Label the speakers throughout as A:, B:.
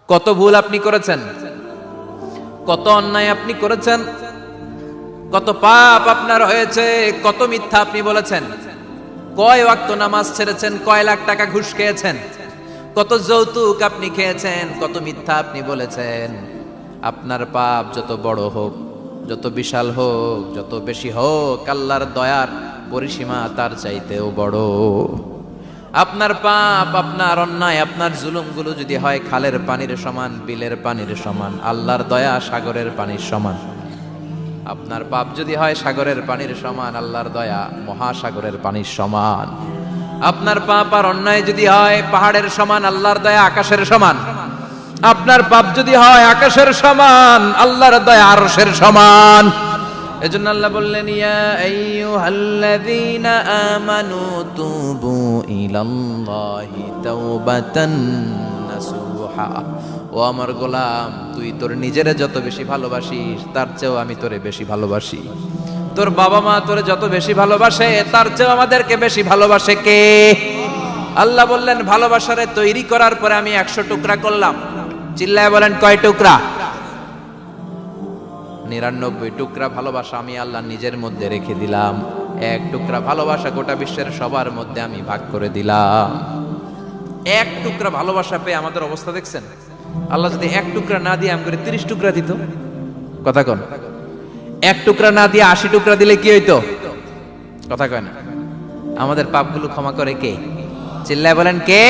A: কত ভুল আপনি করেছেন, কত অন্যায় আপনি করেছেন, কত পাপ আপনার হয়েছে, কত মিথ্যা আপনি বলেছেন, কয় ওয়াক্ত নামাজ ছেড়েছেন, কয় লাখ টাকা ঘুষ খেয়েছেন, কত যৌতুক আপনি খেয়েছেন, কত মিথ্যা আপনি বলেছেন। আপনার পাপ যত বড় হোক, যত বিশাল হোক, যত বেশি হোক, আল্লাহর দয়ার পরিসীমা তার চাইতেও বড়। আপনার পাপ, আপনার অন্যায়, আপনার জুলুমগুলো যদি হয় খালের পানির সমান, বিলের পানির সমান, আল্লাহর দয়া সাগরের পানির সমান। আপনার পাপ যদি হয় সাগরের পানির সমান, আল্লাহর দয়া মহাসাগরের পানির সমান। আপনার পাপ আর অন্যায় যদি হয় পাহাড়ের সমান, আল্লাহর দয়া আকাশের সমান। আপনার পাপ যদি হয় আকাশের সমান, আল্লাহর দয়া আরশের সমান। এজন্য আল্লাহ বললেন, ইয়া আইয়ুহাল্লাযীনা আমানু তুবু ইলাল্লাহি তাওবাতান নাসুহা। ও আমার গোলাম, তুই তোর নিজেরে যত বেশি ভালোবাসিস তার চেয়েও আমি তোরে বেশি ভালোবাসি। তোর বাবা মা তোরে যত বেশি ভালোবাসে তার চেয়েও আমাদেরকে বেশি ভালোবাসে কে? আল্লাহ বললেন, ভালোবাসারে তৈরি করার পরে আমি 100 টুকরা করলাম। চিল্লায় বলেন, কয় টুকরা? 99 টুকরা ভালোবাসা আমি আল্লাহ নিজের মধ্যে রেখে দিলাম। 1 টুকরা ভালোবাসা গোটা বিশ্বের সবার মধ্যে আমি ভাগ করে দিলাম। 1 টুকরা ভালোবাসা পেয়ে আমাদের অবস্থা দেখছেন? আল্লাহ যদি 1 টুকরা না দিয়ে আমাকে 30 টুকরা দিত, কথা কন। 1 টুকরা না দিয়ে 80 টুকরা দিলে কি হইতো? কথা কয় না। আমাদের পাপগুলো ক্ষমা করে কে? চিল্লায় বলেন, কে?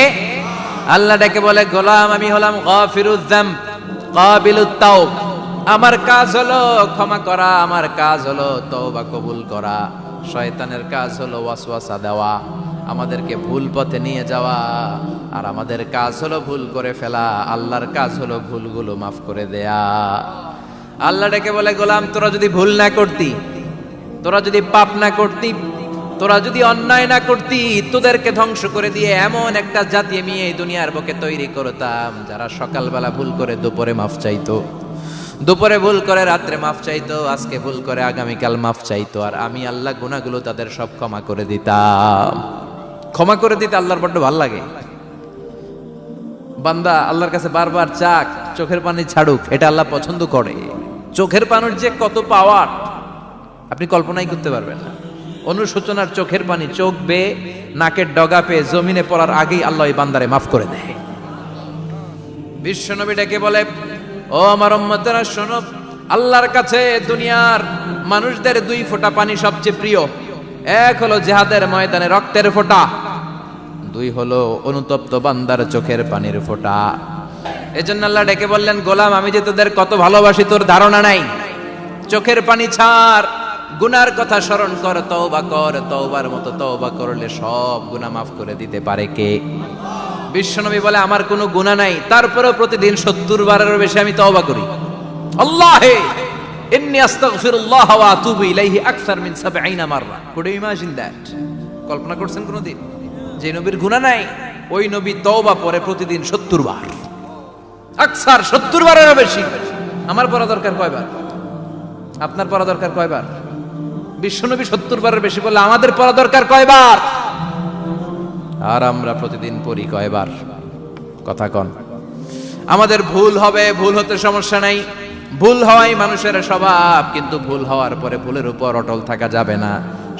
A: আল্লাহ ডেকে বলে, গোলাম আমি হলাম গাফিরুয যামব কাবিলুত তাওব। আমার কাজ হলো ক্ষমা করা, আমার কাজ হলো তওবা কবুল করা। শয়তানের কাজ হলো ওয়াসওয়াসা দেওয়া, আমাদেরকে ভুল পথে নিয়ে যাওয়া। আর আমাদের কাজ হলো ভুল করে ফেলা, আল্লাহর কাজ হলো ভুলগুলো মাফ করে দেয়া। আল্লাহ ডেকে বলে, গোলাম তোরা যদি ভুল না করতি, তোরা যদি পাপ না করতি, তোরা যদি অন্যায় না করতি, তোদেরকে ধ্বংস করে দিয়ে এমন একটা জাতি আমি এই দুনিয়ার বুকে তৈরি করতাম যারা সকালবেলা ভুল করে দুপুরে মাফ চাইতো, দুপুরে ভুল করে রাত্রে মাফ চাইতো, আজকে ভুল করে আগামীকাল মাফ চাইতো। আর আমি আল্লাহ গুনাহগুলো তাদের সব ক্ষমা করে দিতাম। ক্ষমা করে দিতে আল্লাহর বড্ড ভালো লাগে। বান্দা আল্লাহর কাছে বারবার চাক, চোখের পানি ছাড়ুক, এটা আল্লাহ পছন্দ করে। চোখের পানির যে কত পাওয়ার আপনি কল্পনাই করতে পারবেন না। অনুশোচনার চোখের পানি চোখ বেয়ে নাকের ডগা পেয়ে জমিনে পড়ার আগেই আল্লাহ এই বান্দারে মাফ করে দেয়। বিশ্বনবী ডেকে বলে, ও আমার উম্মতেরা শোনো, আল্লাহর কাছে দুনিয়ার মানুষদের 2 ফোঁটা পানি সবচেয়ে প্রিয়। 1 হলো জিহাদের ময়দানে রক্তের ফোঁটা, 2 হলো অনুতপ্ত বান্দার চোখের পানির ফোঁটা। এজন্য আল্লাহ ডেকে বললেন, গোলাম আমি যে তোদের কত ভালোবাসি তোর ধারণা নাই। চোখের পানি ছাড়, গুনার কথা স্মরণ কর, তওবা কর। তওবার মতো তওবা করলে সব গুনাহ মাফ করে দিতে পারে কে? বিশ্বনবী বলে, আমার কোনো গুনাহ নাই, তারপরেও প্রতিদিন 70 বারেরও বেশি আমি তওবা করি। আল্লাহে ইন্নী আস্তাগফিরুল্লাহ ওয়া আতুবু ইলাইহি আকসার মিন 70 মাররা। Could you imagine that? কল্পনা করছেন কোনদিন যে নবীর গুনাহ নাই, ওই নবী তওবা পড়ে প্রতিদিন 70 বার, আকসার 70 বারেরও বেশি। আমার পড়া দরকার কয়বার? আপনার পড়া দরকার কয়বার? বিশ্বনবী 70 বারের বেশি বললে আমাদের পড়া দরকার কয়বার? আর আমরা প্রতিদিন পড়ি কয়বার? কথা কন। আমাদের ভুল হবে, ভুল হতে সমস্যা নাই, ভুল হওয়াই মানুষের স্বভাব। কিন্তু ভুল হওয়ার পরে ভুলের উপর অটল থাকা যাবে না।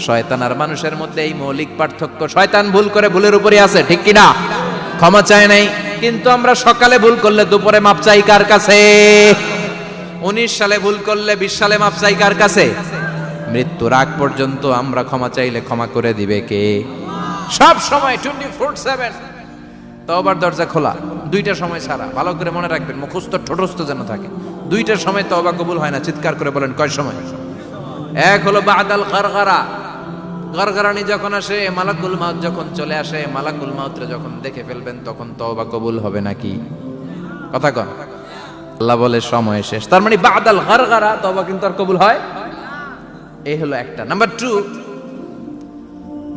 A: শয়তান আর মানুষের মধ্যে এই মৌলিক পার্থক্য। শয়তান ভুল করে ভুলের উপরই আছে, ঠিক কিনা? ক্ষমা চায় নাই। কিন্তু আমরা সকালে ভুল করলে দুপুরে মাপ চাই কার কাছে? 19 সালে ভুল করলে 20 সালে মাপ চাই কার কাছে? মৃত্যুর আগ পর্যন্ত আমরা ক্ষমা চাইলে ক্ষমা করে দিবে কে? সব সময় 24/7 তওবার দরজা খোলা, 2টা সময় ছাড়া। ভালো করে মনে রাখবেন, মুখস্থ ঠোঁটস্থ যেন থাকে। 2টার সময় তওবা কবুল হয় না। চিৎকার করে বলেন, কয় সময়? 1 হলো বাদাল গারগারা, গারগারানি যখন আসে, মালাকুল মাউত যখন চলে আসে, মালাকুল মাউতরে যখন দেখে ফেলবেন তখন তওবা কবুল হবে নাকি? কথা কন। আল্লাহ বলে সময় শেষ, তার মানে বাদাল গারগারা তওবা কিন্তু আর কবুল হয়। এই হলো একটা। নাম্বার 2,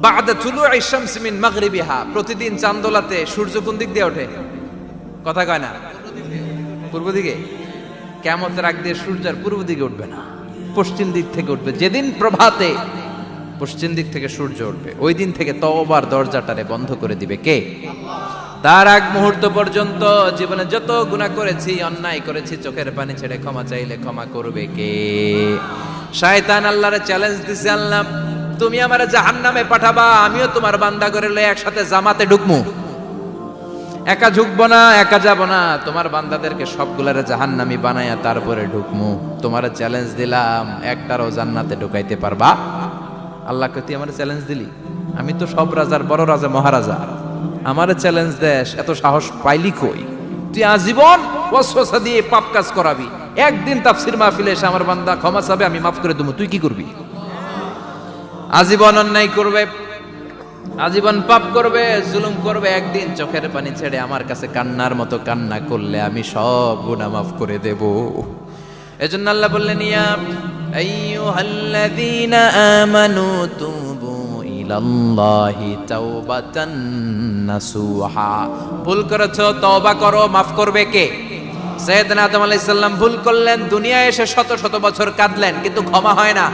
A: বাদা তুলুই শামস মিন মাগরিবিহা। প্রতিদিন চাঁদোলাতে সূর্য কোন দিক দিয়ে ওঠে? কথা কয় না? পূর্ব দিকে। কিয়ামতের আগ দিয়ে সূর্য আর পূর্ব দিকে উঠবে না, পশ্চিম দিক থেকে উঠবে। যেদিন প্রভাতে পশ্চিম দিক থেকে সূর্য উঠবে, ওই দিন থেকে তওবার দরজাটারে বন্ধ করে দিবে কে? তার আগ মুহূর্ত পর্যন্ত জীবনে যত গুনাহ করেছি, অন্যায় করেছি, চোখের পানি ছেড়ে ক্ষমা চাইলে ক্ষমা করবে কে? শয়তান আল্লাহরে চ্যালেঞ্জ দিছে, আল্লাহ তুমি আমারে জাহান্নামে পাঠাবা, আমিও তোমার বান্দা করে লয়ে একসাথে জামাতে ঢুকমু। একা ঢুকবো না, একা যাব না, তোমার বান্দাদেরকে সবগুলারে জাহান্নামী বানায়া তারপরে ঢুকমু। তোমারে চ্যালেঞ্জ দিলাম, একটারও জান্নাতে ঢুকাইতে পারবা? আল্লাহকে তুই আমার চ্যালেঞ্জ দিলি? আমি তো সব রাজার বড় রাজা, মহারাজা, আমারে চ্যালেঞ্জ দেশ, এত সাহস পাইলি কই? তুই আজীবন ওয়াসওয়াসা দিয়ে পাপ কাজ করাবি, একদিন তাফসীর মাহফিলে এসে আমার বান্দা ক্ষমা চাবে, আমি মাফ করে দেবো, তুই কি করবি? আজীবন অন্যায় করবে, আজীবন পাপ করবে, জুলুম করবে, একদিন চোখের পানি ছেড়ে আমার কাছে কান্নার মতো কান্না করলে আমি সব গুনাহ মাফ করে দেব। এজন্য আল্লাহ বললেন, ইয়া আইয়ুহাল্লাযীনা আমানু তুবু ইলাল্লাহি তাওবাতান নাসুহা। ভুল করেছো, তওবা করো, মাফ করবে কে? সাইয়েদনা আদম আলাইহিস সালাম ভুল করলেন, দুনিয়ায় এসে শত শত বছর কাঁদলেন, কিন্তু ক্ষমা হয় না।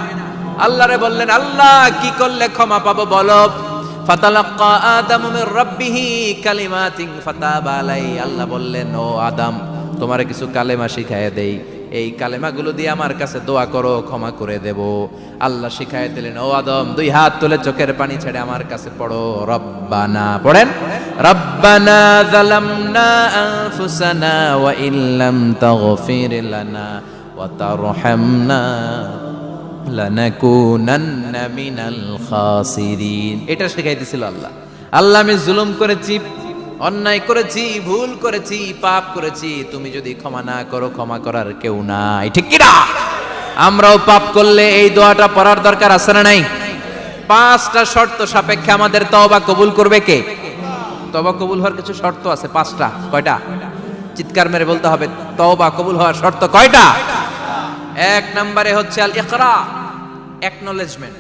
A: আল্লাহরে বললেন, আল্লাহ কি করলে ক্ষমা পাবো বলো? ফাতালাক্কা আদামু মির রাব্বিহি কালিমাতিন ফাতাবা আলাইহি। আল্লাহ বললেন, ও আদম, তোমারে কিছু কালেমা শিখায় দেই, এই কালেমাগুলো দিয়ে আমার কাছে দোয়া করো, ক্ষমা করে দেব। আল্লাহ শিখায় দিলেন, ও আদম, দুই হাত তুলে চোখের পানি ছেড়ে আমার কাছে পড়ো, রব্বানা, পড়েন, রব্বানা যালামনা আনফুসানা ওয়া ইল্লাম তাগফির লানা ওয়া তারহামনা লানাকুনান্না মিনাল খাসিরিন। এটা শিখাই দিয়েছিল আল্লাহ। আল্লাহ, আমি জুলুম করেছি, অন্যায় করেছি, ভুল করেছি, পাপ করেছি, তুমি যদি ক্ষমা না করো, ক্ষমা করার কেউ নাই, ঠিক কি না? আমরাও পাপ করলে এই দোয়াটা পড়ার দরকার আছে না নাই? 5টা শর্ত সাপেক্ষে আমাদের তওবা কবুল করবে কে? তওবা কবুল হওয়ার কিছু শর্ত আছে 5টা। কয়টা? চিৎকার মেরে বলতে হবে, তওবা কবুল হওয়ার শর্ত কয়টা? 1 নম্বরে হচ্ছে আল ইকরা, acknowledgement.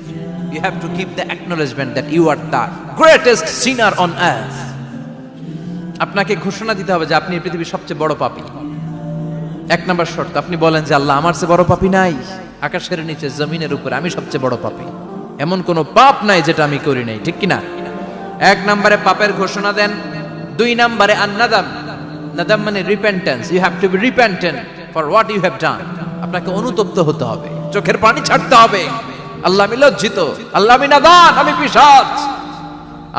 A: You have to give the acknowledgement that you are the greatest sinner on earth. আপনাকে ঘোষণা দিতে হবে যে আপনি পৃথিবীর সবচেয়ে বড় পাপী। 1 নম্বর শর্ত, আপনি বলেন যে আল্লাহ, আমার চেয়ে বড় পাপী নাই, আকাশের নিচে জমিনের উপরে আমি সবচেয়ে বড় পাপী, এমন কোনো পাপ নাই যেটা আমি করি নাই, ঠিক কিনা? 1 নম্বরে পাপের ঘোষণা দেন। 2 নম্বরে আন-নাদাম, নাদাম মানে repentance. You have to be repentant for what you have done. আপনাকে অনুতপ্ত হতে হবে, চোখের পানি ছাড়তে হবে। আল্লাহ, আমি লজ্জিত, আল্লাহ আমি নাদান, আমি পিশাচ,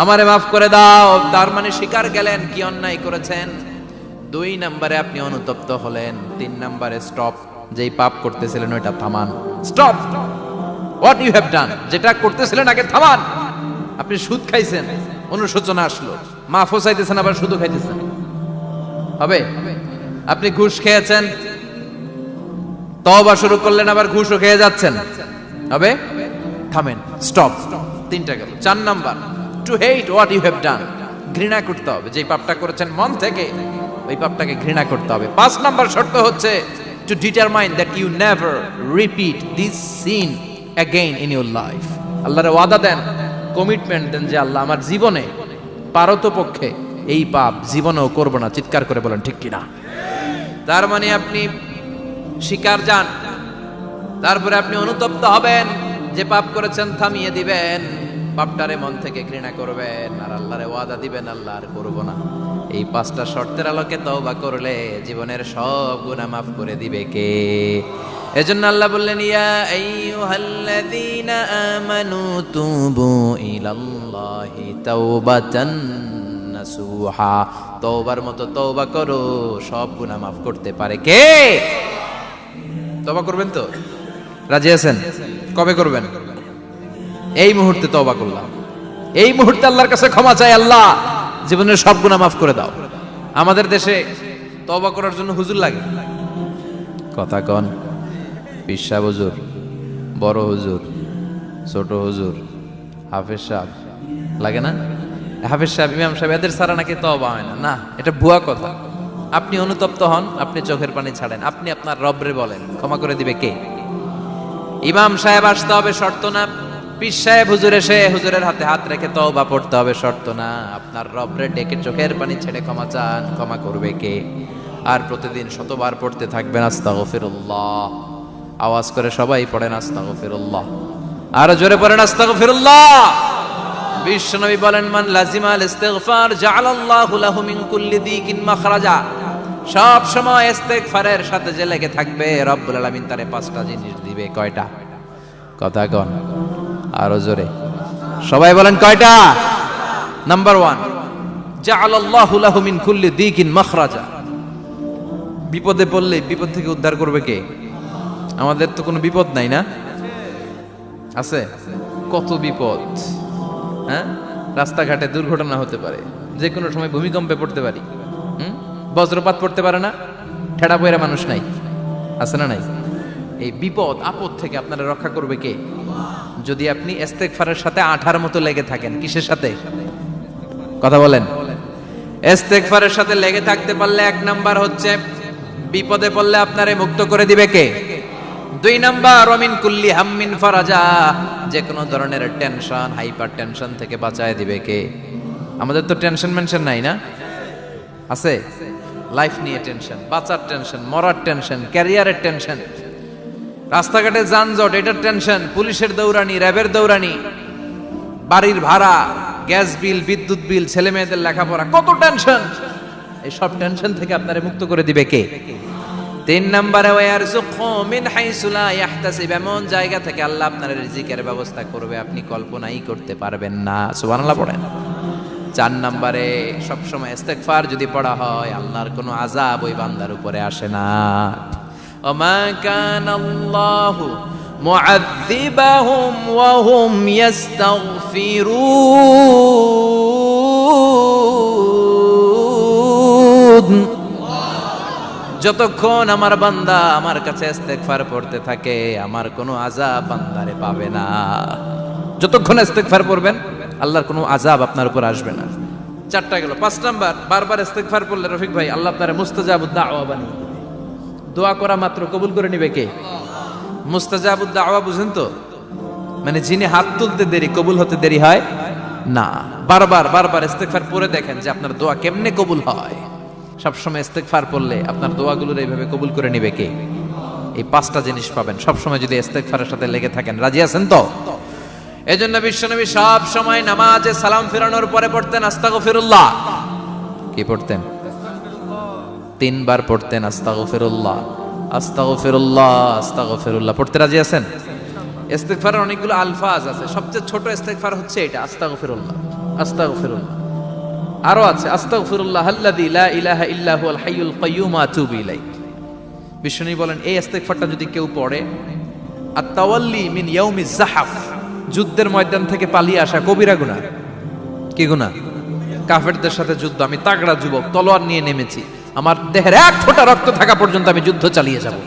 A: আমারে মাফ করে দাও। তার মানে স্বীকার গেলেন কি অন্যায় করেছেন। 2 নম্বরে আপনি অনুতপ্ত হলেন। 3 নম্বরে স্টপ, যেই পাপ করতেছিলেন ওইটা থামান। Stop what you have done, যেটা করতেছিলেন আগে থামান। আপনি সুদ খাইছেন, অনুশোচনা আসলো, মাফও চাইতেছেন, আবার সুদও খাইতেছেন, হবে? আপনি ঘুষ খেয়েছেন, তওবা শুরু করলেন, আবার ঘুষও খেয়ে যাচ্ছেন, হবে? থামেন, স্টপ। 3টা গেল। 4 number, to hate what you have done, ঘৃণা করতে হবে, যে পাপটা করেছেন মন থেকে ওই পাপটাকে ঘৃণা করতে হবে। 5 নাম্বার শর্ত হচ্ছে to determine that you never repeat this sin again in your life. আল্লাহর ওয়াদা দেন, কমিটমেন্ট দেন যে আল্লাহ, আমার জীবনে পারতপক্ষে এই পাপ জীবনেও করব না। চিৎকার করে বলেন ঠিক কিনা? তার মানে আপনি শিকার যান, তারপরে আপনি অনুতপ্ত হবেন, যে পাপ করেছেন থামিয়ে দিবেন, পাপটারে মন থেকে ঘৃণা করবেন, আর আল্লাহরে ওয়াদা দিবেন, আল্লাহ আর করব না। এই 5টা শর্তের আলোকে তওবা করলে জীবনের সব গুনাহ মাফ করে দিবে কে? এজন্য আল্লাহ বললেন, ইয়া আইয়ুহাল্লাযীনা আমানু তুবু ইলাল্লাহি তাওবাতান নাসুহা। তওবার মতো তওবা করো, সব গুনাহ মাফ করতে পারে কে? তওবা করবেন তো? রাজি আছেন? কবে করবেন? এই মুহূর্তে তওবা করলাম, এই মুহূর্তে আল্লাহর কাছে ক্ষমা চাই, আল্লাহ জীবনের সব গুনাহ মাফ করে দাও। আমাদের দেশে তওবা করার জন্য হুজুর লাগে, কথা কন, পীর সাহেব হুজুর, বড় হুজুর, ছোট হুজুর, হাফেজ সাহেব লাগে না? হাফেজ সাহেব, ইমাম সাহেব, এদের ছাড়া নাকি তওবা হয় না। না, এটা ভুয়া কথা। আপনি অনুতপ্ত হন, আপনি চোখের পানি ছাড়েন, আপনি আপনার রবরে বলেন, ক্ষমা করে দিবে কে? ইমাম সাহেব আসতে হবে শর্ত না, পীর সাহেব হুজুর এসে হুজুরের হাতে হাত রেখে তওবা পড়তে হবে শর্ত না। আপনার রবরে ডেকে চোখের পানি ছেড়ে ক্ষমা চান, ক্ষমা করবে কে? আর প্রতিদিন শতবার পড়তে থাকবেন আস্তাগফিরুল্লাহ। আওয়াজ করে সবাই পড়েন আস্তাগফিরুল্লাহ, আর জোরে পড়েন আস্তাগফিরুল্লাহ। বিশ্বনবী বলেন, মান লাজিমাল ইস্তিগফার জাআলাল্লাহু লাহু মিন কুল্লি দিকিন মাখরাজা। সব সময় ইস্তিগফারের সাথে যে লেগে থাকবে, রব্বুল আলামিন তারে 5টা জিনিস দিবে। কয়টা? কথা কন আরো জোরে, সবাই বলেন কয়টা? নাম্বার 1, জাআলাল্লাহু লাহু মিন কুল্লি দিকিন মাখরাজা। বিপদে পড়লে বিপদ থেকে উদ্ধার করবে কে? আমাদের তো কোনো বিপদ নাই না? আছে? কত বিপদ, হ্যাঁ? রাস্তাঘাটে দুর্ঘটনা হতে পারে, যে কোনো সময় ভূমিকম্পে পড়তে পারি, বজ্রপাত পড়তে পারে না, ঠেড়া পয়রা মানুষ নাই, আছে না নাই? এই বিপদ আপদ থেকে আপনারা রক্ষা করবে কে? যদি আপনি ইস্তেগফারের সাথে আঠার মতো লেগে থাকেন। কিসের সাথে? কথা বলেন। ইস্তেগফারের সাথে লেগে থাকতে পারলে 1 নাম্বার হচ্ছে বিপদে পড়লে আপনারে মুক্ত করে দিবে কে? 2 নাম্বার ওয়ামিন কুল্লি হাম্মিন ফারাজা, যে কোনো ধরনের টেনশন, হাইপার টেনশন থেকে বাঁচায় দিবে কে? আমাদের তো টেনশন মেনশন নাই না? আছে? লাইফ নিয়ে টেনশন, বাঁচার টেনশন, মরার টেনশন, ক্যারিয়ারের টেনশন, রাস্তাঘাটে যানজট এটার টেনশন, পুলিশের দৌড়ানি, র্যাবের দৌড়ানি, বাড়ির ভাড়া, গ্যাস বিল, বিদ্যুৎ বিল, ছেলে মেয়েদের লেখাপড়া, কত টেনশন। এই সব টেনশন থেকে আপনারে মুক্ত করে দিবে কে? 3 নম্বরে ওয়ারযুকহু মিন হাইসু লা ইয়াহতাসিব, এমন জায়গা থেকে আল্লাহ আপনার রিজিকের ব্যবস্থা করবে আপনি কল্পনাই করতে পারবেন না। সুবহানাল্লাহ পড়েন। 4 নম্বরে সবসময় ইস্তেগফার যদি পড়া হয়, আল্লাহর কোনো আযাব ওই বান্দার উপরে আসে না। ওমা কানাল্লাহু মুআযযিবাহুম ওয়া হুম ইস্তাগফিরুন। যতক্ষণ আমার বান্দা আমার কাছে ইস্তেগফার পড়তে থাকে, আমার কোনো আযাব বান্দারে পাবে না। যতক্ষণ ইস্তেগফার পড়বেন, আল্লাহর কোনো আযাব আপনার উপর আসবে না। 4টা গেল। 5 নাম্বার, বারবার ইস্তেগফার পড়লে রফিক ভাই আল্লাহ আপনারে মুস্তাজাবুদ দাওয়া বানিয়ে দিবে। দোয়া করা মাত্র কবুল করে নিবে কে? মুস্তাজাবুদ দাওয়া বুঝেন তো? মানে যিনি হাত তুলতে দেরি, কবুল হতে দেরি হয় না। বারবার ইস্তেগফার পড়ে দেখেন যে আপনার দোয়া কেমনে কবুল হয়। সবসময় ইস্তেগফার পড়লে আপনার দোয়াগুলোর এইভাবে কবুল করে নিবে কে? এই 5টা জিনিস পাবেন সবসময় যদি ইস্তেগফারের সাথে লেগে থাকেন। রাজি আছেন তো? এজন্য বিশ্বনবী সব সময় নামাজে সালাম ফেরানোর পরে পড়তেন আস্তাগফিরুল্লাহ। কি পড়তেন? 3 বার পড়তেন আস্তাগফিরুল্লাহ, আস্তাগফিরুল্লাহ, আস্তাগফিরুল্লাহ। পড়তে রাজি আছেন? ইস্তেগফারের অনেকগুলো আলফাজ আছে, সবচেয়ে ছোট ইস্তেগফার হচ্ছে এটা, আস্তাগফিরুল্লাহ, আস্তাগফিরুল্লাহ। আরো আছে আস্তাগফিরুল্লাহ আল্লাযী লা ইলাহা ইল্লা হুয়াল হাইয়ুল কাইয়্যুম ওয়া আতুবু ইলাইহি। বিশ্বনবী বলেন এই ইস্তেগফারটা যদি কেউ পড়ে, আত-তাওয়াল্লি মিন ইয়াউমিজ যাহাফ, যুদ্ধের ময়দান থেকে পালিয়ে আসা কবিরা গুনাহ। কি গুনাহ? কাফেরদের সাথে যুদ্ধ, আমি তাগড়া যুবক, তলোয়ার নিয়ে নেমেছি, আমার দেহের 1 ফোঁটা রক্ত থাকা পর্যন্ত আমি যুদ্ধ চালিয়ে যাব,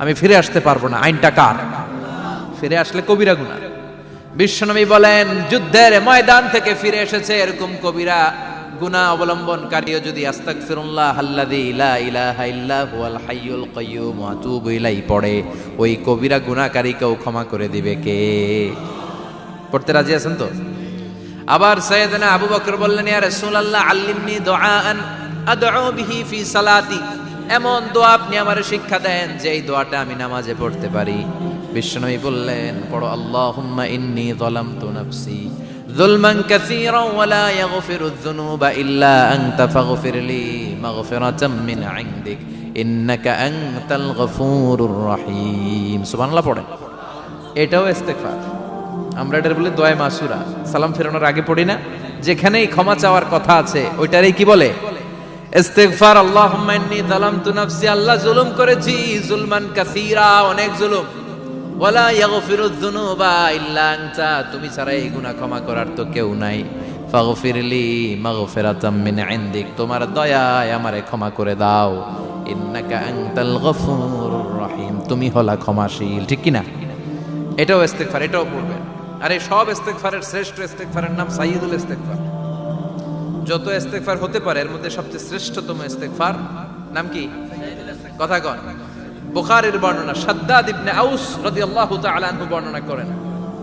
A: আমি ফিরে আসতে পারবো না। আইনটা কার? ফিরে আসলে কবিরা গুনাহ। বিশ্বনবী বলেন যুদ্ধের ময়দান থেকে ফিরে এসেছে এরকম কবিরা গুনাহ অবলম্বনকারীও যদি আস্তাগফিরুল্লাহ আল্লাযী লা ইলাহা ইল্লা হুয়াল হাইয়ুল কাইয়্যুম ওয়া আতুবু ইলাইহি পড়ে, ওই কবিরা গুনাহকারীকেও ক্ষমা করে দিবে কে? পড়তে রাজি আছেন তো? আবার সাইয়েদনা আবু বকর বললেন, ইয়া রাসূলুল্লাহ আল্লিমনি দুআআন আদউ বিহি ফি সালাতি, এমন দোয়া আপনি আমারে শিক্ষা দেন যে এই দোয়াটা আমি নামাজে পড়তে পারি। বিশ্বনবী বললেন পড়ো, আল্লাহুম্মা ইন্নী যালামতু নাফসি যুলমান কাসীরান ওয়া লা ইয়াগফিরুয যুনুবা ইল্লা আনতা ফাগফিরলি মাগফিরাতাম মিন ইনদিক ইন্নাকা আনতাল গফুরুর রহিম। সুবহানাল্লাহ পড়েন। এটাও ইস্তেগফার। আমরা এটার বলে দোয়া মাসুরা, সালাম ফেরানোর আগে পড়ি না? যেখানেই ক্ষমা চাওয়ার কথা আছে ওইটারই কি বলে? ইস্তেগফার। আল্লাহুম্মা ইন্নী যালামতু নাফসি, আল্লাহ জুলুম করেছি, যুলমান কাসীরা, অনেক জুলুম, ওয়ালা ইয়াগফিরুয যুনুবা ইল্লা আনতা, তুমি ছাড়া এই গুনাহ ক্ষমা করার তো কেউ নাই। ফাগফিরলি মাগফিরাতাম মিন ইনদিক, তোমার দয়ায় আমারে ক্ষমা করে দাও। ইন্নাকা আনতাল গফুরুর রহিম, তুমি হলা ক্ষমাশীল। ঠিক কি না? এটাও ইস্তেগফার, এটাও পড়বেন। আর এই সব ইস্তেগফারের শ্রেষ্ঠ ইস্তেগফারের নাম সাইয়্যিদুল ইস্তেগফার। যত ইস্তেগফার হতে পারে এর মধ্যে সবচেয়ে শ্রেষ্ঠতম ইস্তেগফার নাম কি? কথা কন। বুখারীর বর্ণনা, শাদ্দাদ ইবনে আউস রাদিয়াল্লাহু তাআলা আনহু বর্ণনা করেন,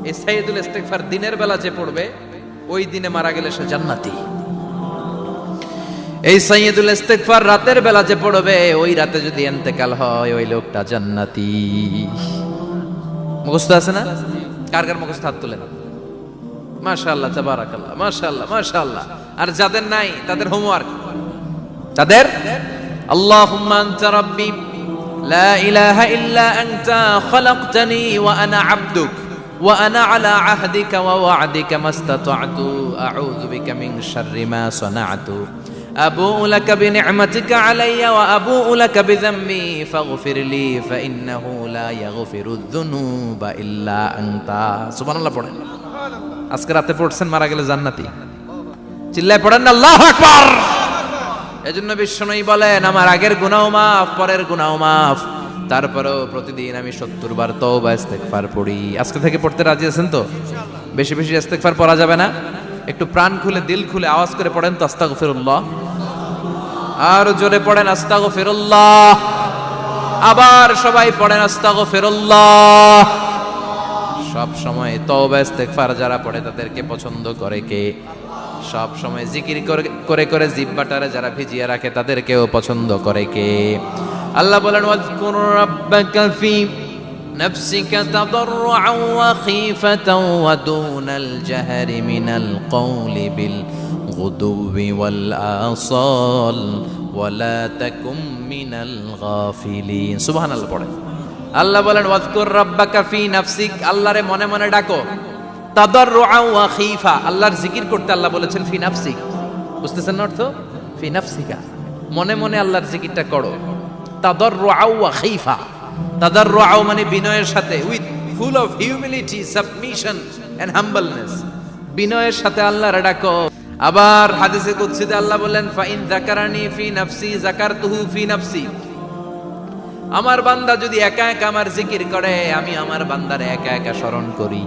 A: এই সাইয়্যিদুল ইস্তেগফার দিনের বেলা যে পড়বে ওই দিনে মারা গেলে সে জান্নাতি। এই সাইয়্যিদুল ইস্তেগফার রাতের বেলা যে পড়বে ওই রাতে যদি ইন্তেকাল হয় ওই লোকটা জান্নাতি। মুখস্থ আছে না? কার কার মুখস্থ হাত তুলেন। মাশাআল্লাহ, তাবারাকাল্লাহ, মাশাআল্লাহ, মাশাআল্লাহ। আর যাদের নাই তাদের হোমওয়ার্ক, তাদের আল্লাহুম্মা আনতা রাব্বি লা ইলাহা ইল্লা আনতা খালাকতানি ওয়া আনা আবদুক ওয়া আনা আলা আহদিকা ওয়া ওয়া'দিকা মাস্তাতা'তু আউযু বিকা মিন শাররি মা সানা'তু আবুউ লাকা বিনি'মাতিকা আলাইয়া ওয়া আবুউ লাকা বিযামবি ফাগফিরলি ফাইন্নাহু লা ইয়াগফিরুয যুনুবা ইল্লা আনতা। সুবহানাল্লাহ পড়েন। আজকে রাতে পড়ছেন, মারা গেলে জান্নাতি। চিল্লায় পড়েন না আল্লাহু আকবার। এজন্য বিশ্বনবী বলেন, আমার আগের গুনাহ মাফ, পরের গুনাহ মাফ, তারপরেও প্রতিদিন আমি 70 বার তওবা ইস্তেগফার পড়ি। আজকে থেকে পড়তে রাজি আছেন তো? বেশি বেশি ইস্তেগফার পড়া যাবে না? একটু প্রাণ খুলে, দিল খুলে আওয়াজ করে পড়েন তো আস্তাগফিরুল্লাহ। আর জোরে পড়েন আস্তাগফিরুল্লাহ। আবার সবাই পড়েন আস্তাগফিরুল্লাহ। সব সময় তওবা ইস্তেগফার যারা পড়ে তাদেরকে পছন্দ করে কে? সব সময় জিকির করে করে জিহ্বাটারে যারা ভিজিয়ে রাখে তাদেরকেও পছন্দ করে কে? আল্লাহ বলেন, ওয়াজকুর রাব্বাকা ফি নাফসিকা তাদাররুআন ওয়া খীফাতান ওয়া দুনাল জাহরি মিনাল কওলি বিল গুদুবি ওয়াল আসাল ওয়া লা তাকুম মিনাল গাফিলিন। সুবহানাল্লাহ পড়েন। আল্লাহ বলেন, ওয়াজকুর রাব্বাকা ফি নাফসিক, আল্লাহরে মনে মনে ডাকো। তাদাররুআন ওয়া খীফা, আল্লাহর জিকির করতে আল্লাহ বলেছেন ফি নাফসিক। বুঝতেছেন না অর্থ? ফি নাফসিকা, মনে মনে আল্লাহর জিকিরটা করো। তাদাররুআন ওয়া খীফা, তাদাররুআন মানে বিনয়ের সাথে, with full of humility, submission and humbleness, বিনয়ের সাথে আল্লাহরে ডাকো। আবার হাদিসে কুদসিতে আল্লাহ বলেন, ফাইন যাকারানি ফি নাফসি যাকারতুহু ফি নাফসি, আমার বান্দা যদি একা একা আমার জিকির করে, আমি আমার বান্দারে একা একা স্মরণ করি।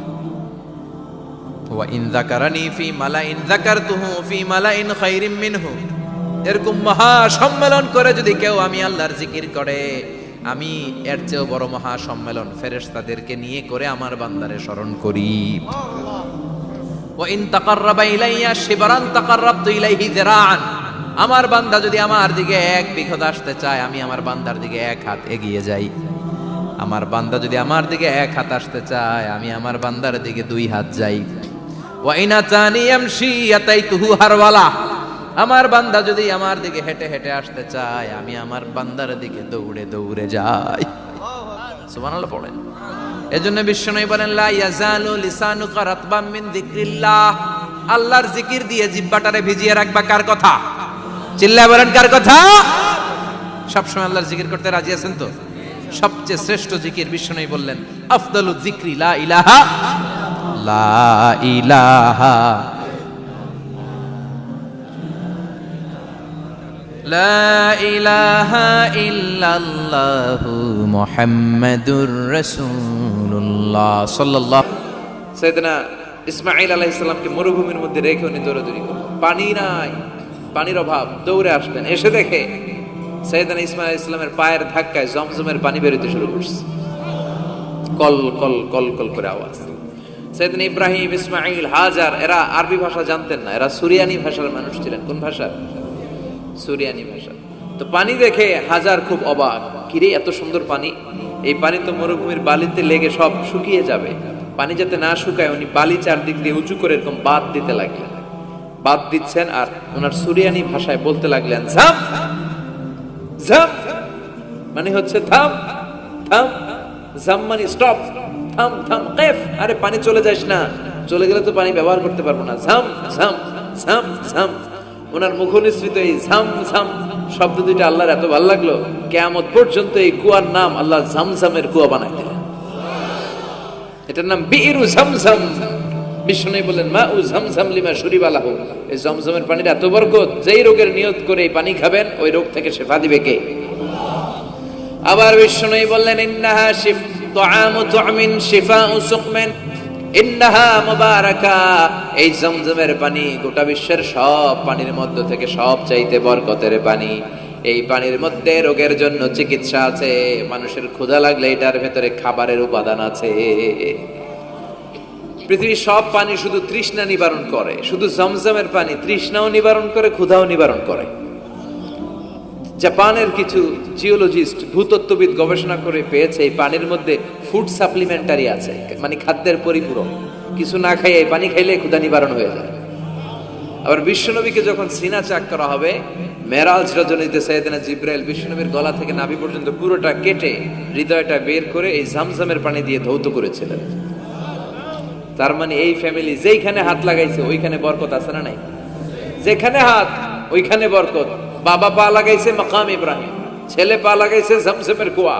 A: ওয়া ইন যাকারানি ফি মালাইন যাকারতুহু ফি মালাইন খায়রিম মিনহু, এরকম মহা সম্মেলন করে যদি কেউ আমি আল্লাহর জিকির করে, আমি এর চেয়েও বড় মহা সম্মেলন ফেরেশতাদেরকে নিয়ে করে আমার বান্দারে স্মরণ করি। ওয়া ইন তাকাররাবা ইলাইয়া শিবরান তাকাররাবতু ইলাইহি যিরাআন, আমার বান্দা যদি আমার দিকে এক বিঘত আসতে চায়, আমি আমার বান্দার দিকে এক হাত এগিয়ে যাই। আমার বান্দা যদি আমার দিকে এক হাত আসতে চায়, আমি আমার বান্দার দিকে 2 হাত যাই। ওয়া ইন আতানি ইয়ামশি আতাইতুহু হারওয়ালা, আমার বান্দা যদি আমার দিকে হেঁটে হেঁটে আসতে চায়, আমি আমার বান্দার দিকে দৌড়ে দৌড়ে যাই। সুবহানাল্লাহ পড়েন। এজন্য বিশ্বনবী বলেন, লা ইয়াজালু লিসানুকা রাতবাম মিন যিকরিল্লাহ, আল্লাহর জিকির দিয়ে জিহ্বাটারে ভিজিয়ে রাখবা। কার কথা? চিল্লায় বলেন কার কথা? সবসময় আল্লাহর জিকির করতে রাজি আছেন তো? সবচেয়ে শ্রেষ্ঠ জিকির বিশ্বনবী বললেন, আফদালু যিকরি লা ইলাহা লা ইলাহা লা ইলাহা ইল্লাল্লাহু মুহাম্মাদুর রাসূলুল্লাহ সাল্লাল্লাহু। সাইয়েদনা ইসমাঈল আলাইহিস সালামকে মরুভূমির মধ্যে রেখে উনি দৌড়াদৌড়ি করলেন, পানি নাই, পানির অভাব, দৌড়ে আসলেন। এসে দেখে সাইয়েদনা ইসমাঈল আলাইহিস সালামের পায়ের ধাক্কায় জমজমের পানি বের হতে শুরু করছে, কল কল কল কল করে আওয়াজ। সাইয়েদনা ইব্রাহিম, ইসমাঈল, হাজার, এরা আরবি ভাষা জানতেন না, এরা সুরিয়ানি ভাষার মানুষ ছিলেন। কোন ভাষা? সুরিয়ানি ভাষা। তো পানি দেখে হাজার খুব অবাক, কিরে এত সুন্দর পানি, এই পানি তো মরুভূমির বালিতে লেগে সব শুকিয়ে যাবে। পানি যাতে না শুকায় উনি বালি চারদিক দিয়ে উঁচু করে এরকম বাঁধ দিতে লাগলেন। বাঁধ দিচ্ছেন আর ওনার সুরিয়ানি ভাষায় বলতে লাগলেন, ঝাম ঝাম মানে হচ্ছে থাম থাম, ঝাম মানে স্টপ, থাম থাম, কেফ আরে পানি চলে যাস না, চলে গেলে তো পানি ব্যবহার করতে পারবো না, ঝাম ঝাম ঝাম ঝাম। ওনার মুখনিসৃত এই ঝাম ঝাম শব্দ দুইটা আল্লাহর এত ভালো লাগলো, কিয়ামত পর্যন্ত এই কুয়ার নাম আল্লাহ ঝামঝামের কুয়া বানাই দিলেন। এটার নাম বিইরু ঝামঝাম। বিষ্ণু বলেন, মা উ ঝামঝাম লিমা শুরিবা লাহু, এই জমজমের পানির এত বরকত, যেই রোগের নিয়ত করে এই পানি খাবেন ওই রোগ থেকে শিফা দিবে কে? আবার বিষ্ণু বললেন, ইন্নাহা তুআমু তুমিন শিফাউ সুকমিন ইন্নাহা মুবারাকা, এই জমজমের পানি গোটা বিশ্বের সব পানির মধ্য থেকে সব চাইতে বরকতের পানি। এই পানির মধ্যে রোগের জন্য চিকিৎসা আছে, মানুষের ক্ষুধা লাগলে এটার ভেতরে খাবারের উপাদান আছে। পৃথিবীর সব পানি শুধু তৃষ্ণা নিবারণ করে, শুধু জমজমের পানি তৃষ্ণাও নিবারণ করে, ক্ষুধাও নিবারণ করে। জাপানের কিছু জিওলজিস্ট, ভূতত্ত্ববিদ গবেষণা করে পেয়েছে এই পানির মধ্যে ফুড সাপ্লিমেন্টারি আছে, মানে খাদ্যের পরিপূরক কিছু না খাইয়ে পানি খাইলে ক্ষুধা নিবারণ হয়ে যায়। আবার বিশ্বনবীকে যখন সিনা চাক করা হবে, মেরাজ রজনীতে সাইয়েদনা জিবরাইল বিশ্বনবীর গলা থেকে নাভি পর্যন্ত পুরোটা কেটে হৃদয়টা বের করে এই জামজামের পানি দিয়ে ধৌত করেছিলেন। তার মানে এই ফ্যামিলি যেইখানে হাত লাগাইছে ওইখানে বরকত আছে না নাই? যেখানে হাত ওইখানে বরকত। বাবা পা লাগাইছে মাকাম ইব্রাহিম, ছেলে পা লাগাইছে জামজামের কুয়া,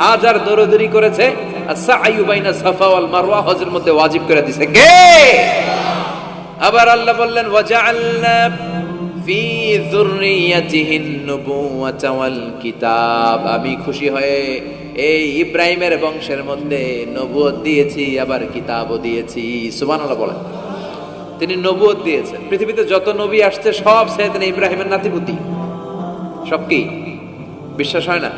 A: হাজার দৌড়দৌড়ি করেছে আস-সা'য়ু বাইনা সাফা ওয়াল মারওয়া হজের মধ্যে ওয়াজিব করে দিয়েছে কে? আবার আল্লাহ বললেন ওয়াজআলনা ফি যুররিয়াতিহিন নুবুওয়াতা ওয়াল কিতাব, আমি খুশি হয়ে এই ইব্রাহিমের বংশের মধ্যে নবুয়ত দিয়েছি, আবার কিতাবও দিয়েছি। সুবহানাল্লাহ বলেন। তিনি নবুয়ত দিয়েছেন। পৃথিবীতে যত নবী আসছে সব সাইয়েদনা ইব্রাহিমের নাতিপুতি। সব কি বিশ্বাস হয় না?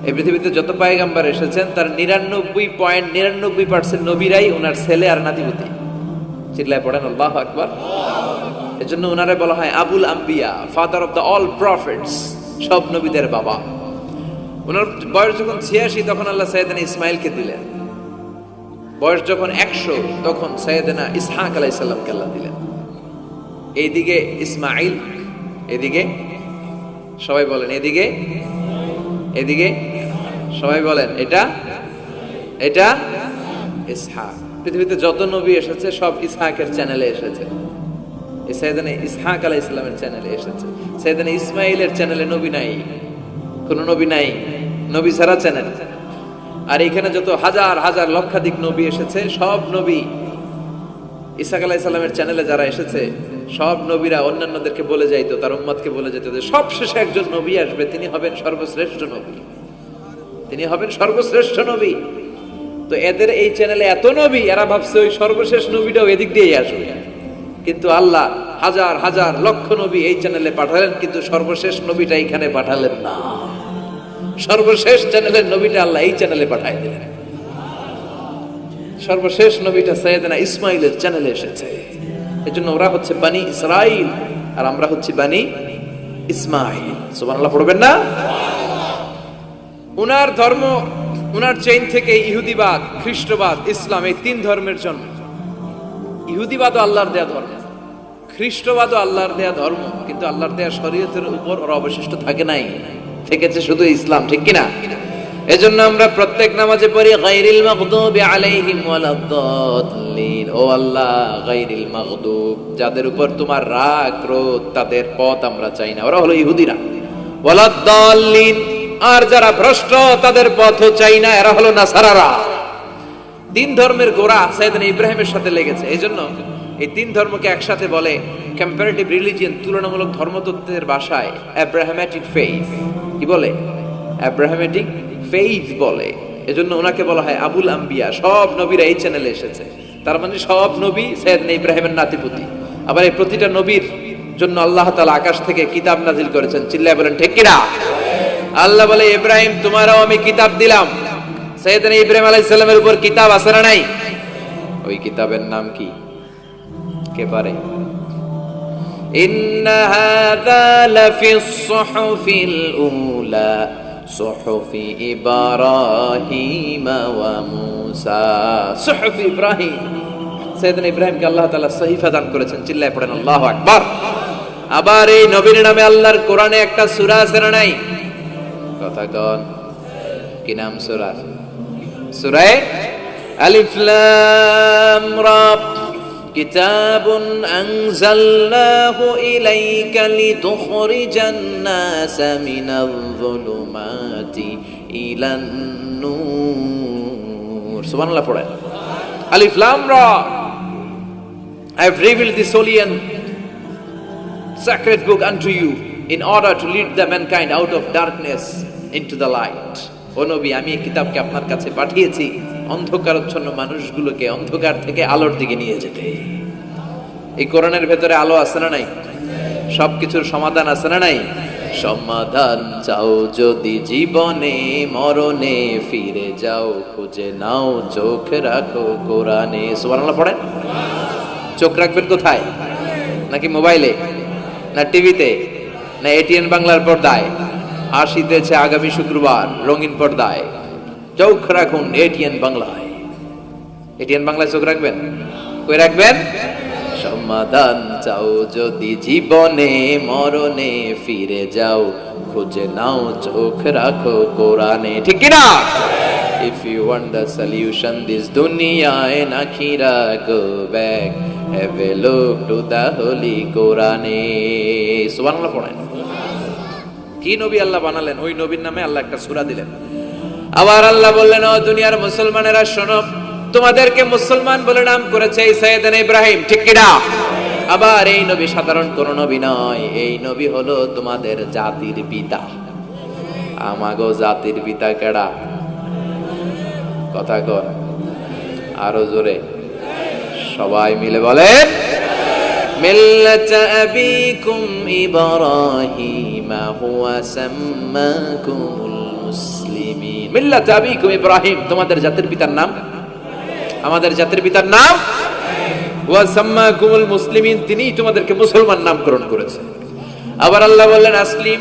A: এই পৃথিবীতে যত পয়গম্বর এসেছেন তার 99.99% নবীরাই ওনার ছেলে আর নাতিপুতি। চিল্লায় পড়েন আল্লাহু আকবার। এজন্য ওনারে বলা হয় আবুল আম্বিয়া, father of the all prophets, সব নবীদের বাবা। ওনার বয়স যখন 86 তখন আল্লাহ সাইয়েদনা ইসমাইলকে দিলেন। বয়স যখন 100 তখন সাইয়েদনা ইসহাক আলাইহিস সালামকে আল্লাহ দিলেন। এইদিকে ইসমাইল, এদিকে সবাই বলেন এদিকে, এদিকে সবাই বলেন এটা এটা ইসহাক। পৃথিবীতে যত নবী এসেছে সব ইসহাকের চ্যানেলে এসেছে। এই সাইয়েদনা ইসহাক আলাইহিস সালামের চ্যানেলে এসেছে। সাইয়েদনা ইসমাইলের চ্যানেলে নবী নাই, কোন নবী নাই, নবী ছাড়া চ্যানেল। আর এখানে যত হাজার হাজার লক্ষাধিক নবী এসেছে সব নবী ইসহাক আলাইহিস সালামের চ্যানেলে যারা এসেছে সব নবীরা অন্যান্যদেরকে বলে যাইতো, তার উম্মতকে বলে যেত যে সবশেষে একজন নবী আসবে, তিনি হবেন সর্বশ্রেষ্ঠ নবী, তিনি হবেন সর্বশ্রেষ্ঠ নবী। তো এদের এই চ্যানেলে এত নবী, এরা ভাবছে ওই সর্বশেষ নবীটাও এদিক দিয়েই আসবে। কিন্তু আল্লাহ হাজার হাজার লক্ষ নবী এই চ্যানেলে পাঠালেন, কিন্তু সর্বশেষ নবীটা এখানে পাঠালেন না। সর্বশেষ চ্যানেলের নবীটা আল্লাহ এই চ্যানেলে পাঠাই দিলেন। সর্বশেষ নবীটা সাইয়েদনা ইসমাইলের চ্যানেলে এসেছে। এজন্য ওরা হচ্ছে বানি ইসরাইল আর আমরা হচ্ছি বানি ইসমাইল। সুবহানাল্লাহ পড়বেন না? উনার ধর্ম, উনার চেইন থেকে ইহুদিবাদ, খ্রিস্টবাদ, ইসলাম, এই তিন ধর্মের জন্ম। ইহুদিবাদও আল্লাহর দেয়া ধর্ম, খ্রিস্টবাদও আল্লাহর দেয়া ধর্ম, কিন্তু আল্লাহর দেয়া শরীয়তের উপর ওরা অবশিষ্ট থাকে নাই, থেকেছে শুধু ইসলাম। ঠিক কিনা? এজন্য আমরা প্রত্যেক নামাজে পড়ি গায়রিল মাগদুবি আলাইহিম ওয়ালাদ-দাল্লিন। ও আল্লাহ, গায়রিল মাগদুব, যাদের উপর তোমার রাগ ক্রোধ, তাদের পথ আমরা চাই না, ওরা হলো ইহুদিরা। ওয়ালাদ-দাল্লিন, আর যারা ভ্রষ্ট তাদের পথও চাই না, এরা হলো নাসারারা। তিন ধর্মের গোড়া সাইয়েদনা ইব্রাহিমের সাথে লেগেছে। এজন্য এই তিন ধর্মকে একসাথে বলে কম্পারেটিভ রিলিজিয়ন, তুলনামূলক ধর্মতত্ত্বের ভাষায় অ্যাব্রাহামেটিক ফেইথ। কি বলে? অ্যাব্রাহামেটিক ফেইথ বলে। এজন্য ওনাকে বলা হয় আবুল আম্বিয়া। সব নবীরা এই চ্যানেলে এসেছে, তার মানে সব নবী সাইয়েদনা ইব্রাহিমের নাতিপুতি। আবার এই প্রতিটা নবীর জন্য আল্লাহ তাআলা আকাশ থেকে কিতাব নাজিল করেছেন। চিল্লায় বলেন ঠিক কিনা? আল্লাহ বলে ইব্রাহিম তোমারও আমি কিতাব দিলাম। সাইয়েদনা ইব্রাহিম আলাইহিস সালামের উপর কিতাব আছে না নাই? ওই কিতাবের নাম কি? কে পারে? ইন্না হাযা লাফিস সুহুফিল উলা সুহুফি ইব্রাহিম ওয়া মূসা। সুহুফি ইব্রাহিম, সাইয়েদনা ইব্রাহিমকে আল্লাহ তাআলা সহিফা দান করেছেন। চিল্লায় পড়েন আল্লাহু আকবার। আবার এই নবীর নামে আল্লাহর কোরআনে একটা সূরা আছে না নাই? কথা কন, কি নাম সূরা? সূরা আলিফ লাম রা। কিতাবুন আনজালনাহু ইলাইকা লিতুখরিজান নাসা মিনাল যুলুমাতি ইলান নূর। সুবহানাল্লাহ পড়েন। আলিফ লাম রা। I have revealed this holy and sacred book unto you in order to lead the mankind out of darkness into the light. ও নবী, আমি এই কিতাবকে আপনার কাছে পাঠিয়েছি অন্ধকারাচ্ছন্ন মানুষগুলোকে অন্ধকার থেকে আলোর দিকে নিয়ে যেতে। এই কোরআনের ভেতরে আলো আছে না নাই? সবকিছুর সমাধান আছে না নাই? সমাধান চাও যদি জীবনে মরণে, ফিরে যাও খুঁজে নাও, চোখ রাখো কোরআনে। সুবহানাল্লাহ পড়েন। চোখ রাখবেন কোথায়? নাকি মোবাইলে, না টিভিতে, না এটিএন বাংলার পর্দায়? আসিতেছে আগামী শুক্রবার রঙিন পর্দায়, চোখ রাখুন এটিএন বাংলায়। এটিএন বাংলায় চোখ রাখবেন। কই রাখবেন? সমাধান চাও যদি জীবনে মরণে, ফিরে যাও খুঁজে নাও চোখ রাখো কোরআনে। ঠিক কি না? If you want the solution this dunya and akhirah, go back, have a look to the holy Quran. সুবহানাল্লাহ পড়েন। কি নবী আল্লাহ বানালেন, ওই নবীর নামে আল্লাহ একটা সূরা দিলেন। আবার আল্লাহ বললেন, ও দুনিয়ার মুসলমানেরা শোনো, তোমাদেরকে মুসলমান বলে নাম করেছে সাইয়েদনা ইব্রাহিম। ঠিক কি না? আবার এই নবী সাধারণ কোন নবী নয়, এই নবী হলো তোমাদের জাতির পিতা। আমাগো জাতির পিতা কেডা? কথা কর আরো জোরে, সবাই মিলে বলেন, মিল্লাত আবিকুম ইব্রাহিম হুয়া সাম্মাকুমুল মুসলিমিন। মিল্লাত আবিকুম ইব্রাহিম, তোমাদের জাতির পিতার নাম, আমাদের জাতির পিতার নাম ওয়া সাম্মাকুমুল মুসলিমিন, তিনিই তোমাদেরকে মুসলমান নামকরণ করেছে। আবার আল্লাহ বললেন, আসলিম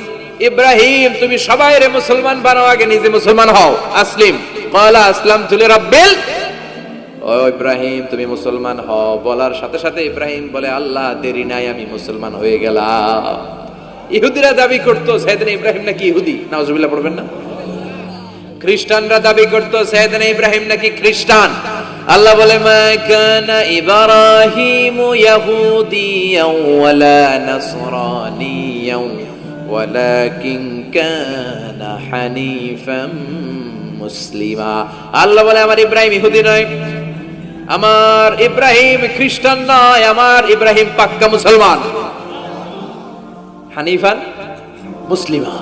A: ইব্রাহিম, তুমি সবাইরে মুসলমান বানাও, আগে নিজে মুসলমান হও। আসলিম ক্বালা আসলামতু লিরাব্বিল, ও ইব্রাহিম তুমি মুসলমান হও বলার সাথে সাথে ইব্রাহিম বলে, আল্লাহ দেরি নাই, আমি মুসলমান হয়ে গেলাম। ইহুদিরা দাবি করতো সাইয়েদনা ইব্রাহিম নাকি ইহুদি, নাউজুবিল্লাহ পড়বেন না? খ্রিস্টানরা দাবি করতো সাইয়েদনা ইব্রাহিম নাকি খ্রিস্টান। আল্লাহ বলে, মা কানা ইব্রাহিম ইয়াহুদিয়াও ওয়ালা নাসরানিয়াও ওয়ালাকিন কানা হানিফাম মুসলিমা। আল্লাহ বলে, আমার ইব্রাহিম ইহুদি নয়, আমার ইব্রাহিম খ্রিস্টান নয়, আমার ইব্রাহিম পাক্কা মুসলমান। হানিফান মুসলিমা,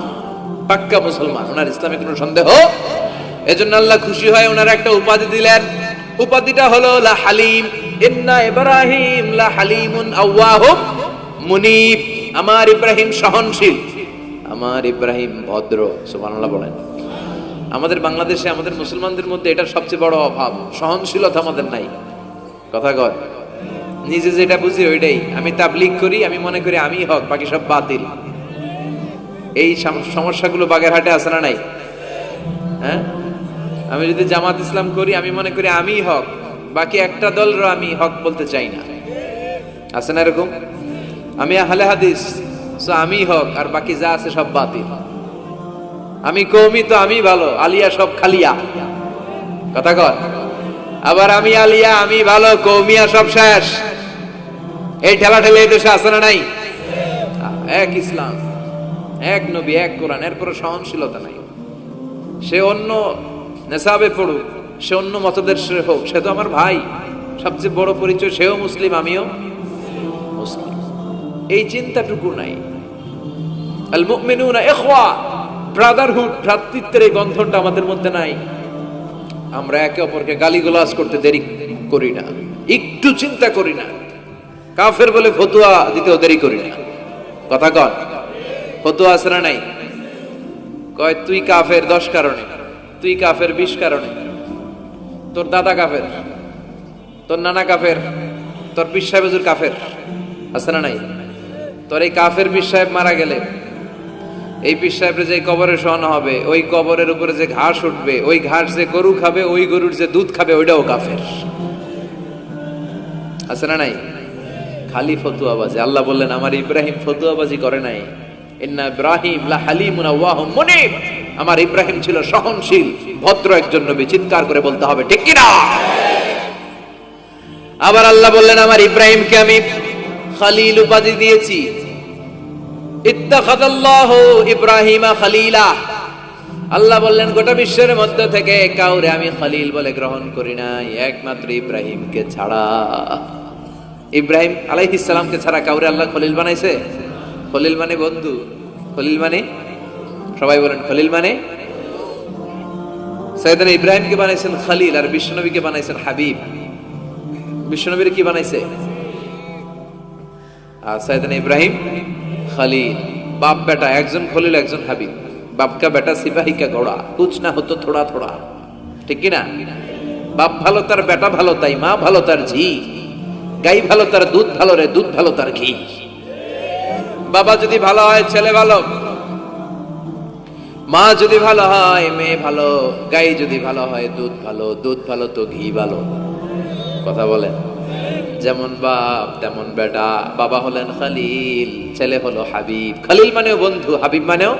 A: পাক্কা মুসলমান, ওনার ইসলামে কোনো সন্দেহ। এজন্য আল্লাহ খুশি হয়, ওনার একটা উপাধি দিলেন। উপাধিটা হলো লা হালিম। ইন্না ইব্রাহিম লা হালিমুন আওয়াহুম মুনিব, আমার ইব্রাহিম সহনশীল, আমার ইব্রাহিম ভদ্র। সুবহানাল্লাহ বলেন। আমাদের বাংলাদেশে আমাদের মুসলমানদের মধ্যে এটার সবচেয়ে বড় অভাব, সহনশীলতা আমাদের নাই। কথা কয়, নিজে যেটা বুঝি ওইটাই। আমি তাবলীগ করি, আমি মনে করি আমি হক, বাকি সব বাতিল। এই সমস্যাগুলো বাগেরহাটে আছে না নাই? হ্যাঁ, আমি যদি জামাত ইসলাম করি, আমি মনে করি আমি হক, বাকি একটা দলরও আমি হক বলতে চাই না। আছে না এরকম? আমি আহলে হাদিস, সো আমি হক, আর বাকি যা আছে সব বাতিল। আমি কওমি, তো আমি ভালো, আলিয়া সব খালিয়া। কথা কর। আবার আমি আলিয়া, আমি ভালো, কওমিয়া সব শেষ। এই ঠেলা ঠেলে এই দেশে আছে না নাই? এক ইসলাম, এক নবী, এক কোরআন, এরপরে সহনশীলতা নাই। সে অন্য নেশাবে পড়ুক, সে অন্য মতদর্শের হোক, সে তো আমার ভাই। সবচেয়ে বড় পরিচয়, সেও মুসলিম, আমিও মুসলিম। এই চিন্তাটুকু নাই। আল মুমিনুনা ইখওয়া, ব্রাদারহুড, ভ্রাতৃত্বের এই গন্ধনটা আমাদের মধ্যে নাই। আমরা একে অপরকে গালিগালাজ করতে দেরি করি না, একটু চিন্তা করি না। কাফের বলে ফতোয়া দিতেও দেরি করি না। কথা কন, ফতোয়া আছে না নাই? কয় তুই কাফের 10 কারণে, তুই কাফের 20 কারণে, তোর দাদা কাফের, তোর নানা কাফের, তোর পীর সাহেব হুজুর কাফের। আছে না নাই? তোর এই কাফের পীর সাহেব মারা গেলে, এই পীর সাহেবের যে কবরে শোয়ানো হবে, ওই কবরের উপরে যে ঘাস উঠবে, ওই ঘাস যে গরু খাবে, ওই গরুর যে দুধ খাবে, ওইটাও কাফের। আছে না নাই? খালি ফতুয়াবাজি। আল্লাহ বললেন, আমার ইব্রাহিম ফতুয়াবাজি করে নাই। ইন্না ইব্রাহিম লা হালিমুন আওয়াহুম মুনিব, আমার ইব্রাহিম ছিল সহনশীল, ভদ্র একজন নবী। চিৎকার করে বলতে হবে, ঠিক কি না? আবার আল্লাহ বললেন, আমার ইব্রাহিমকে আমি খলিল উপাধি দিয়েছি। ইত্তাখাযাল্লাহু ইব্রাহিমা খলিলা। আল্লাহ বললেন, গোটা বিশ্বের মধ্যে থেকে কাউরে আমি খলিল বলে গ্রহণ করি নাই, একমাত্র ইব্রাহিমকে ছাড়া। ইব্রাহিম আলাইহিস সালামকে ছাড়া কাউরে আল্লাহ খলিল বানাইছে? খলিল মানে বন্ধু, খলিল মানে, সবাই বলেন খলিল মানে। সাইয়েদনা ইব্রাহিমকে বানাইছেন খলিল, আর বিশ্বনবীকে বানাইছেন হাবিব। বিশ্বনবীর কি বানাইছে? আর সাইয়েদনা ইব্রাহিম খলিল। বাপ বেটা, একজন খলিল একজন হাবিব। বাপ কা বেটা সিপাহী কা ঘোড়া, কুছ না হতো থোড়া থোড়া। ঠিক কি না? বাপ ভালো তার বেটা ভালো, তাই মা ভালো তার ঝি। গাই ভালো তার দুধ ভালো রে, দুধ ভালো তার ঘি। বাবা যদি ভালো হয় ছেলে ভালো, মা যদি ভালো হয় মেয়ে ভালো, গাই যদি ভালো হয় দুধ ভালো, দুধ ভালো তো ঘি ভালো। কথা বলেন। যেমন বাপ তেমন বেটা। বাবা হলেন খালিল, ছেলে হলো হাবিব। খালিল মানেও বন্ধু, হাবিব মানেও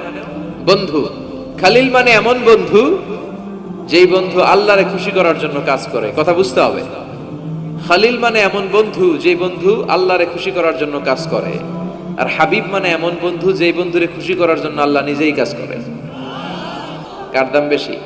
A: বন্ধু। খালিল মানে এমন বন্ধু যেই বন্ধু আল্লাহরে খুশি করার জন্য কাজ করে। কথা বুঝতে হবে। খালিল মানে এমন বন্ধু যেই বন্ধু আল্লাহরে খুশি করার জন্য কাজ করে। আর হাবিব মানে এমন বন্ধু যেই বন্ধুরে খুশি করার জন্য আল্লাহ নিজেই কাজ করে। কার দাম বেশি?